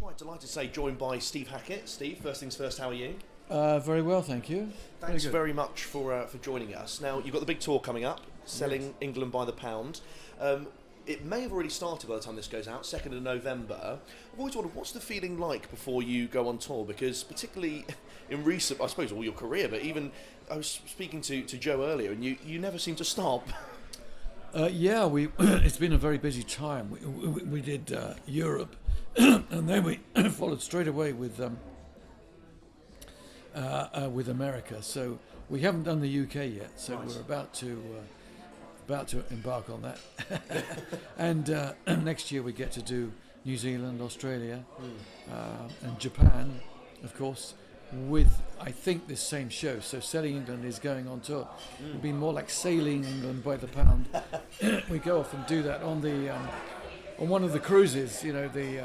Right, delighted to say joined by Steve Hackett. Steve, first things first, how are you? Very well, thank you. Thanks very much for joining us. Now, you've got the big tour coming up, selling England by the pound. It may have already started by the time this goes out, 2nd of November. I've always wondered, what's the feeling like before you go on tour? Because particularly in recent, I suppose, all your career, but even, I was speaking to Joe earlier, and you never seem to stop. It's been a very busy time. We did Europe, and then we followed straight away with America. So we haven't done the UK yet. So Nice. we're about to embark on that. And next year we get to do New Zealand, Australia, and Japan, of course, with, I think, this same show. So Selling England is going on tour. It'll be more like Sailing England by the pound. We go off and do that on the on one of the cruises, you know, the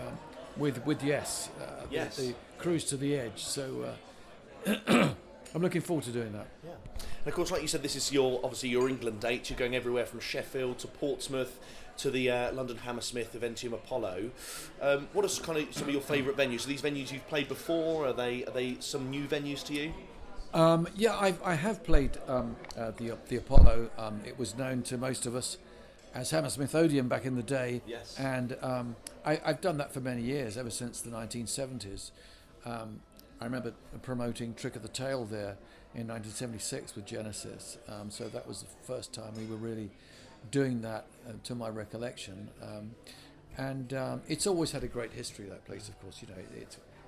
with Yes. The cruise to the edge. So I'm looking forward to doing that. Yeah. And of course, like you said, this is obviously your England date. You're going everywhere from Sheffield to Portsmouth to the London Hammersmith Eventium Apollo. What are kind of some of your favourite venues? Are these venues you've played before? Are they some new venues to you? I have played the Apollo. It was known to most of us as Hammersmith Odeon back in the day. Yes. And I've done that for many years, ever since the 1970s. I remember promoting Trick of the Tail there in 1976 with Genesis. So that was the first time we were really doing that, to my recollection. It's always had a great history, that place, of course. You know,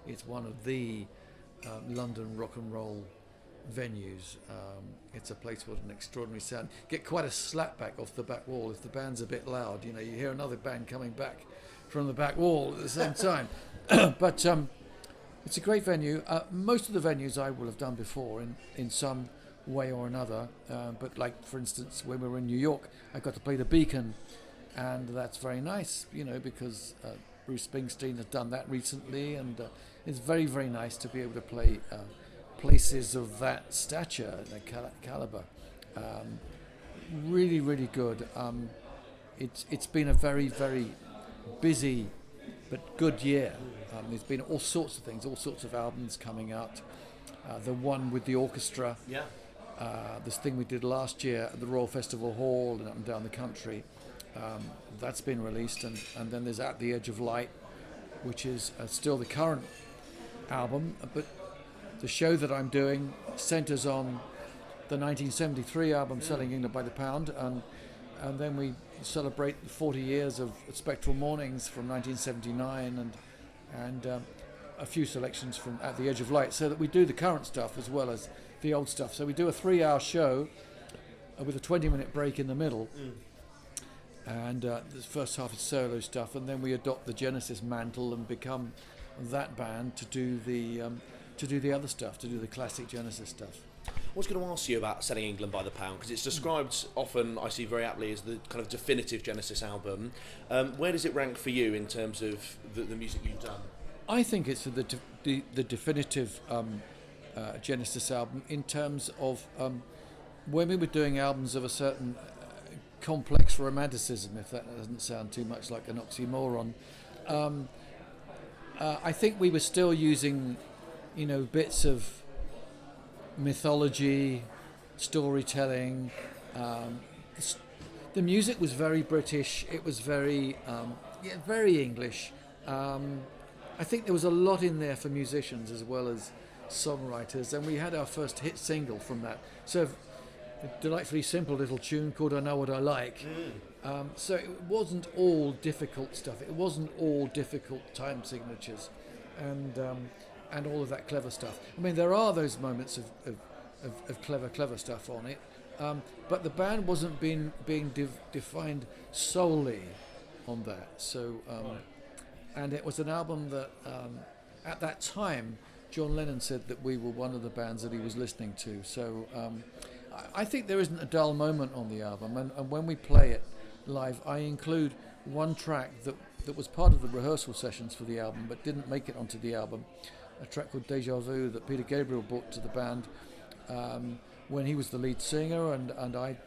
it's one of the London rock and roll venues. It's a place with an extraordinary sound. Get quite a slapback off the back wall if the band's a bit loud. You know, you hear another band coming back from the back wall at the same time. But it's a great venue. Most of the venues I will have done before in some way or another. But like, for instance, when we were in New York, I got to play the Beacon, and that's very nice, you know, because Bruce Springsteen has done that recently, and it's very, very nice to be able to play places of that stature, caliber. Really, really good. It's been a very, very busy but good year. There's been all sorts of things, all sorts of albums coming out. The one with the orchestra, this thing we did last year at the Royal Festival Hall and up and down the country, that's been released, and then there's At the Edge of Light, which is still the current album, but the show that I'm doing centres on the 1973 album Selling England by the Pound, and then we celebrate 40 years of Spectral Mornings from 1979, and a few selections from At the Edge of Light, so that we do the current stuff as well as the old stuff. So we do a 3-hour show with a 20-minute break in the middle, and the first half is solo stuff, and then we adopt the Genesis mantle and become that band to do the other stuff, to do the classic Genesis stuff. I was going to ask you about Selling England by the Pound, because it's described often, I see very aptly, as the kind of definitive Genesis album. Where does it rank for you in terms of the music you've done? I think it's the definitive Genesis album in terms of when we were doing albums of a certain complex romanticism, if that doesn't sound too much like an oxymoron. I think we were still using, you know, bits of mythology, storytelling. The music was very British. It was very English. I think there was a lot in there for musicians as well as songwriters, and we had our first hit single from that. So a delightfully simple little tune called I Know What I Like. So it wasn't all difficult stuff. It wasn't all difficult time signatures and all of that clever stuff. I mean, there are those moments of clever stuff on it, but the band wasn't being defined solely on that. So, and it was an album that at that time John Lennon said that we were one of the bands that he was listening to. So I think there isn't a dull moment on the album, and when we play it live, I include one track that was part of the rehearsal sessions for the album but didn't make it onto the album, a track called Deja Vu that Peter Gabriel brought to the band when he was the lead singer, and I.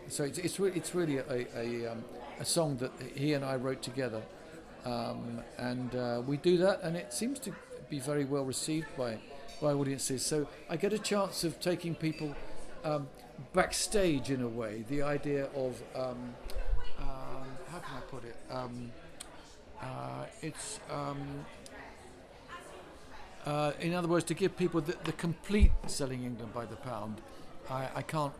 So it's really a song that he and I wrote together, and we do that, and it seems to be very well received by audiences. So I get a chance of taking people backstage in a way. The idea of how can I put it? It's in other words, to give people the complete Selling England by the Pound. I can't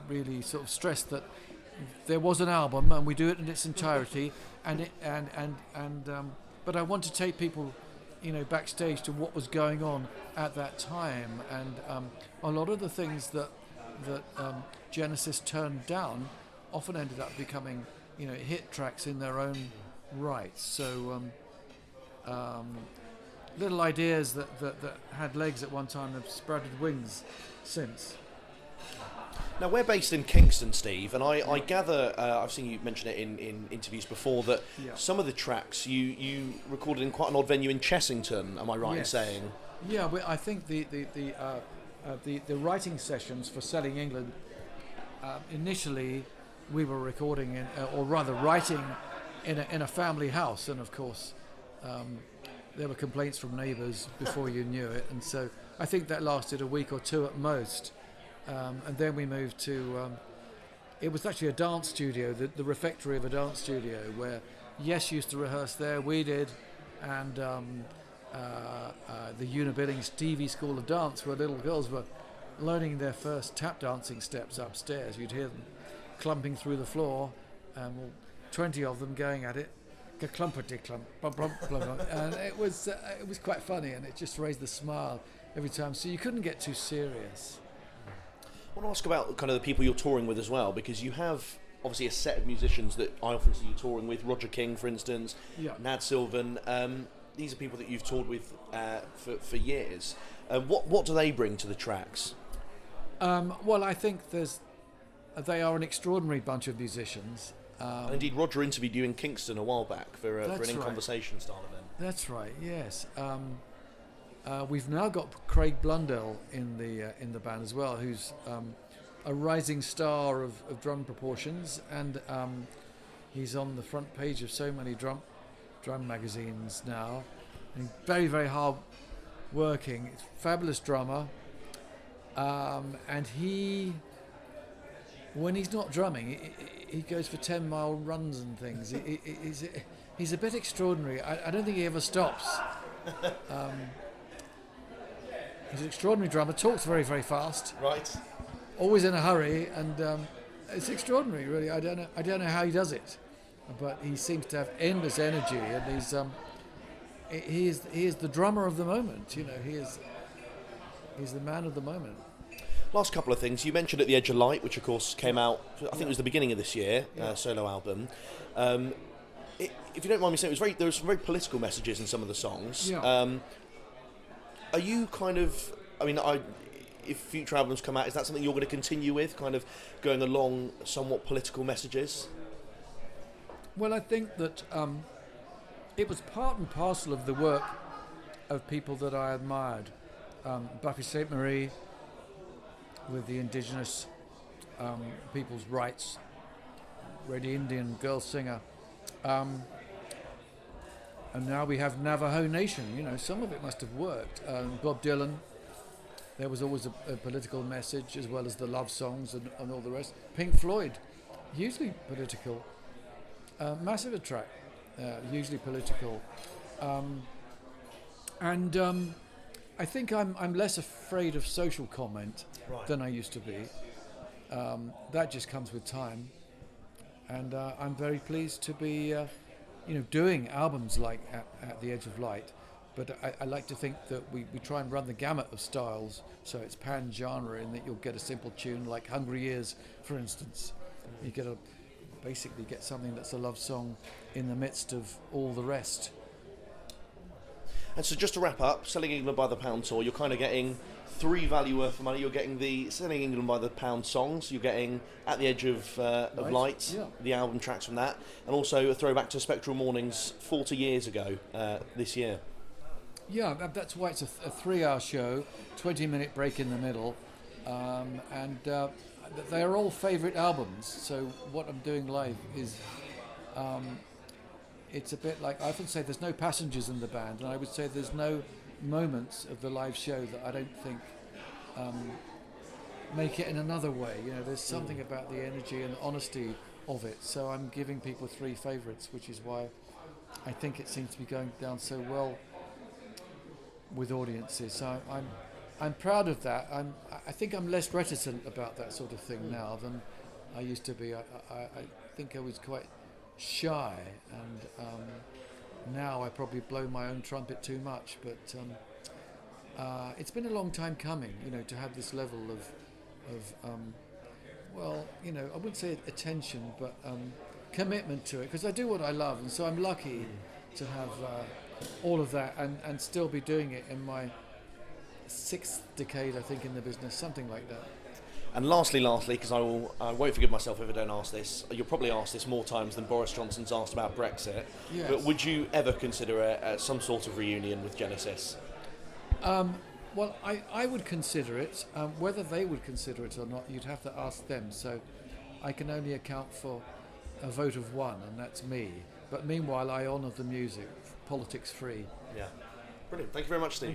really sort of stress that there was an album and we do it in its entirety, but I want to take people, backstage to what was going on at that time, and a lot of the things that Genesis turned down often ended up becoming, hit tracks in their own right. So little ideas that had legs at one time have sprouted wings since. Now, we're based in Kingston, Steve, and I gather, I've seen you mention it in interviews before, that some of the tracks you recorded in quite an odd venue in Chessington, am I right in saying? Yeah, I think the writing sessions for Selling England, initially we were recording or rather writing in a family house, and of course there were complaints from neighbours before you knew it, and so I think that lasted a week or two at most. And then we moved to, it was actually a dance studio, the refectory of a dance studio, where Yes used to rehearse there, we did, and the Unibillings TV School of Dance, where little girls were learning their first tap dancing steps upstairs. You'd hear them clumping through the floor, 20 of them going at it, clumpity clump, blump, blump, blump, blump. And it was quite funny, and it just raised the smile every time, so you couldn't get too serious. I want to ask about kind of the people you're touring with as well, because you have obviously a set of musicians that I often see you touring with. Roger King, for instance, Nad Sylvan. These are people that you've toured with for years. What do they bring to the tracks? Well, I think they are an extraordinary bunch of musicians. And indeed, Roger interviewed you in Kingston a while back for an In Conversation style event. That's right. Yes. We've now got Craig Blundell in the band as well, who's a rising star of drum proportions, and he's on the front page of so many drum magazines now. And very, very hard working. He's a fabulous drummer, and when he's not drumming, he goes for 10-mile runs and things. He's a bit extraordinary. I don't think he ever stops. He's an extraordinary drummer, talks very, very fast. Right. Always in a hurry, and it's extraordinary, really. I don't know how he does it, but he seems to have endless energy, and he is the drummer of the moment. He's the man of the moment. Last couple of things. You mentioned At the Edge of Light, which of course came out, I think it was the beginning of this year, solo album. If you don't mind me saying, there were some very political messages in some of the songs. Yeah. Are you kind of, if future albums come out, is that something you're going to continue with, kind of going along somewhat political messages? Well, I think that it was part and parcel of the work of people that I admired. Buffy St. Marie, with the indigenous people's rights, Red Indian girl singer. And now we have Navajo Nation. Some of it must have worked. Bob Dylan, there was always a political message, as well as the love songs and all the rest. Pink Floyd, hugely political. Massive Attack, hugely political. And I think I'm less afraid of social comment than I used to be. That just comes with time. And I'm very pleased to be doing albums like At the Edge of Light, but I like to think that we try and run the gamut of styles, so it's pan-genre, in that you'll get a simple tune like Hungry Years, for instance. You basically get something that's a love song in the midst of all the rest. And so just to wrap up, Selling England by the Pound tour, you're kind of getting 3 value worth of money. You're getting the Selling England by the Pound songs, you're getting At the Edge of Light, the album tracks from that, and also a throwback to Spectral Mornings 40 years ago this year. Yeah, that's why it's a 3-hour show, 20-minute break in the middle, and they are all favourite albums, so what I'm doing live is it's a bit like, I often say there's no passengers in the band, and I would say there's no moments of the live show that I don't think make it in another way. There's something about the energy and honesty of it. So I'm giving people 3 favourites, which is why I think it seems to be going down so well with audiences. So I'm proud of that. I think I'm less reticent about that sort of thing now than I used to be. I think I was quite shy, and now I probably blow my own trumpet too much. But it's been a long time coming, to have this level of I wouldn't say attention, but commitment to it, because I do what I love, and so I'm lucky to have all of that and still be doing it in my 6th decade, I think, in the business, something like that. And lastly, because I won't forgive myself if I don't ask this. You'll probably ask this more times than Boris Johnson's asked about Brexit. Yes. But would you ever consider some sort of reunion with Genesis? Well, I would consider it. Whether they would consider it or not, you'd have to ask them. So I can only account for a vote of 1, and that's me. But meanwhile, I honour the music, politics free. Yeah. Brilliant. Thank you very much, Steve.